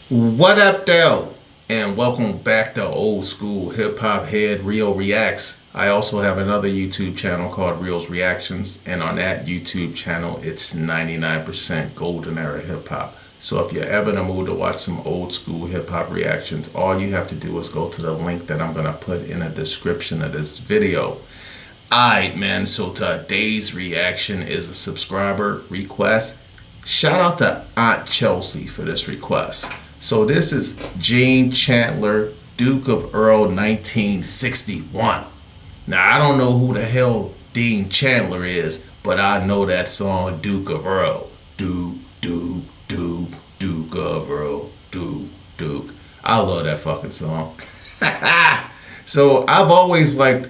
What up, though? And welcome back to Old School Hip Hop Head Real Reacts. I also have another YouTube channel called Real's Reactions, and on that YouTube channel, it's 99% golden era hip hop. So if you're ever in the mood to watch some old school hip hop reactions, all you have to do is go to the link that I'm gonna put in the description of this video. Alright, man, so today's reaction is a subscriber request. Shout out to Aunt Chelsea for this request. So this is Gene Chandler, Duke of Earl, 1961. Now, I don't know who the hell Dean Chandler is, but I know that song, Duke of Earl. Duke, Duke, Duke, Duke of Earl, Duke, Duke. I love that fucking song. So I've always liked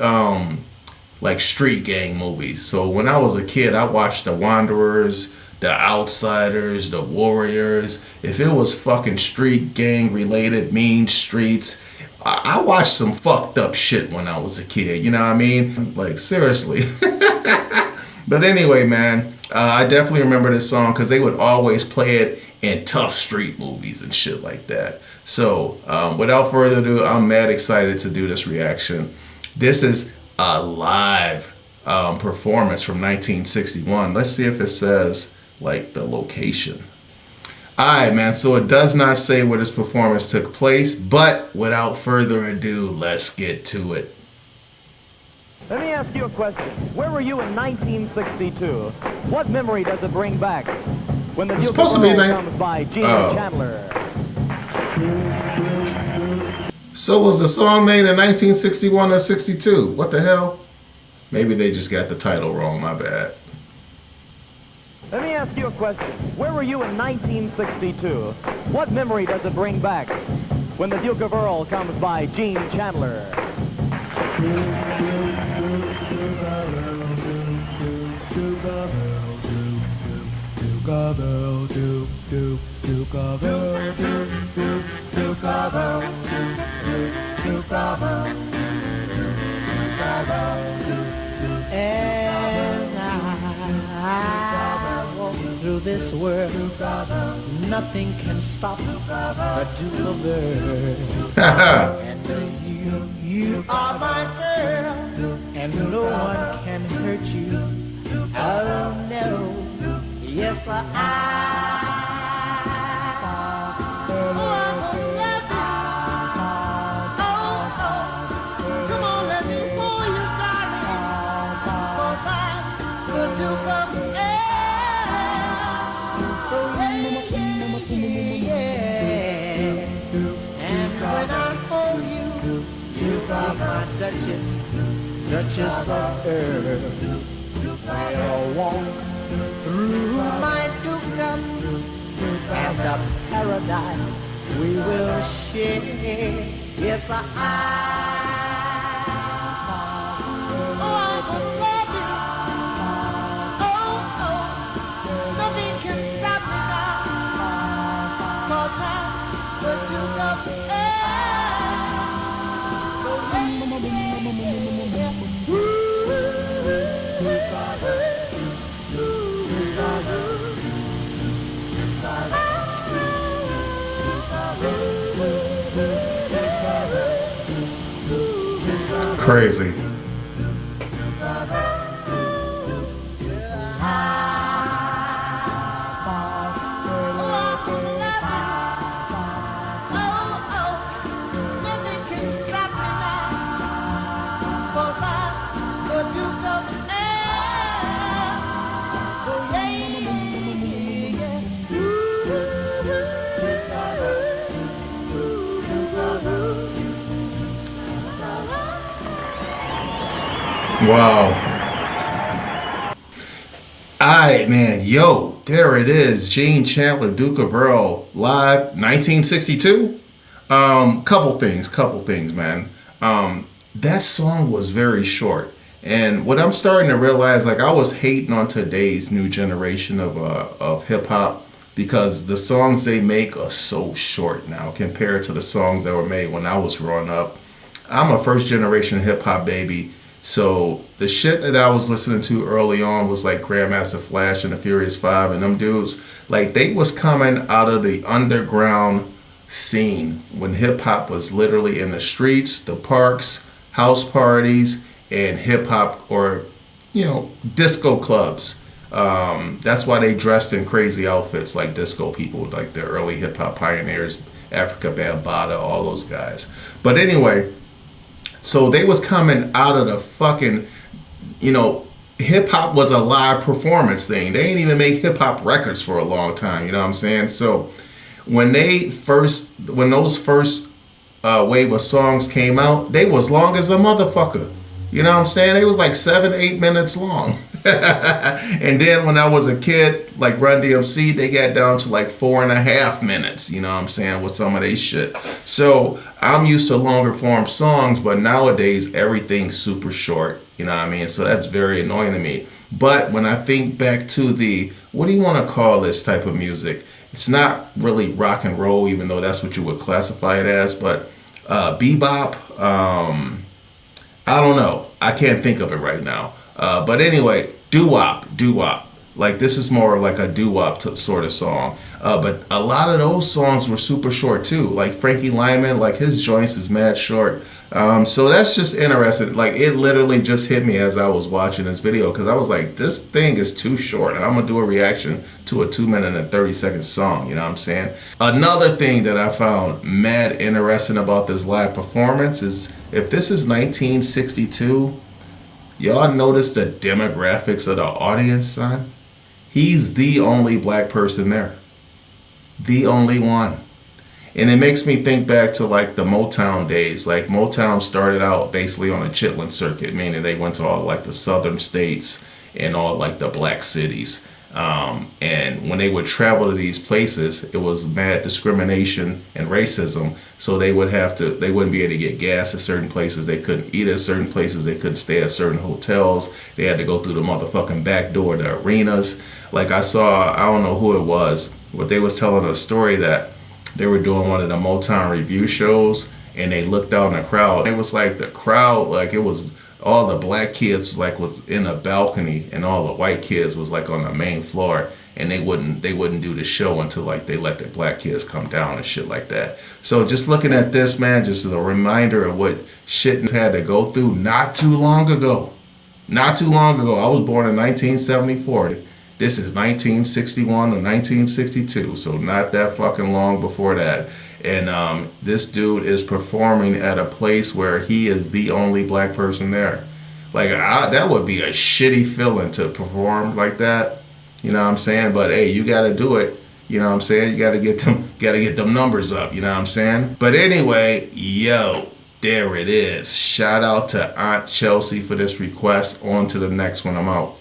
street gang movies. So when I was a kid, I watched The Wanderers, The Outsiders, The Warriors. If it was fucking street gang related, mean streets, I watched some fucked up shit when I was a kid. You know what I mean? Like, seriously. But anyway, man, I definitely remember this song because they would always play it in tough street movies and shit like that. So without further ado, I'm mad excited to do this reaction. This is a live performance from 1961. Let's see if it says like the location. Alright, man, so it does not say where this performance took place, but without further ado, let's get to it. Let me ask you a question. Where were you in 1962? What memory does it bring back when the Duke of Earl comes by Gene Chandler? So was the song made in 1961 or 62? What the hell? Maybe they just got the title wrong, my bad. Let me ask you a question. Where were you in 1962? What memory does it bring back when the Duke of Earl comes by Gene Chandler? Through this world, nothing can stop a Duke of Earl. And you are my girl, and no one can hurt you. Oh no, yes I. My Duchess, Duchess of Earl. We'll walk through my dukedom, and the paradise we will share. Yes, nothing can stop me now, 'cause I'm the Duke of Earl. Crazy. Wow. Alright, man. Yo, there it is. Gene Chandler, Duke of Earl, live, 1962. Couple things, man. That song was very short. And what I'm starting to realize, like, I was hating on today's new generation of hip hop because the songs they make are so short now compared to the songs that were made when I was growing up. I'm a first generation hip hop baby. So the shit that I was listening to early on was like Grandmaster Flash and the Furious Five and them dudes. Like, they was coming out of the underground scene when hip hop was literally in the streets, the parks, house parties, and hip hop or, disco clubs. That's why they dressed in crazy outfits like disco people, like the early hip hop pioneers, Africa Bambaataa, all those guys. But anyway, so they was coming out of the fucking, hip hop was a live performance thing. They didn't even make hip hop records for a long time. You know what I'm saying? So when those first wave of songs came out, they was long as a motherfucker. You know what I'm saying? They was like 7-8 minutes long. And then when I was a kid, like Run DMC, they got down to like 4.5 minutes, you know what I'm saying, with some of they shit. So I'm used to longer form songs, but nowadays everything's super short, you know what I mean? So that's very annoying to me. But when I think back to the, what do you want to call this type of music? It's not really rock and roll, even though that's what you would classify it as, but bebop, I don't know. I can't think of it right now. But anyway, doo-wop. Like this is more like a doo-wop sort of song. But a lot of those songs were super short too. Like Frankie Lyman, like his joints is mad short. So that's just interesting. Like it literally just hit me as I was watching this video because I was like, this thing is too short. And I'm going to do a reaction to a 2-minute and 30-second song. You know what I'm saying? Another thing that I found mad interesting about this live performance is if this is 1962, y'all notice the demographics of the audience, son? He's the only black person there. The only one. And it makes me think back to like the Motown days. Like Motown started out basically on a Chitlin circuit, meaning they went to all like the southern states and all like the black cities. And when they would travel to these places, it was mad discrimination and racism. So they wouldn't be able to get gas at certain places. They couldn't eat at certain places. They couldn't stay at certain hotels. They had to go through the motherfucking back door to arenas. Like I don't know who it was, but they was telling a story that they were doing one of the Motown review shows and they looked out in the crowd. It was like the crowd, like it was all the black kids was in a balcony and all the white kids was like on the main floor, and they wouldn't do the show until like they let the black kids come down and shit like that. So just looking at this, man, just as a reminder of what shit had to go through not too long ago. I was born in 1974. This is 1961 or 1962, so not that fucking long before that. And this dude is performing at a place where he is the only black person there. Like, that would be a shitty feeling to perform like that. You know what I'm saying? But hey, you got to do it. You know what I'm saying? You got to get them numbers up. You know what I'm saying? But anyway, there it is. Shout out to Aunt Chelsea for this request. On to the next one. I'm out.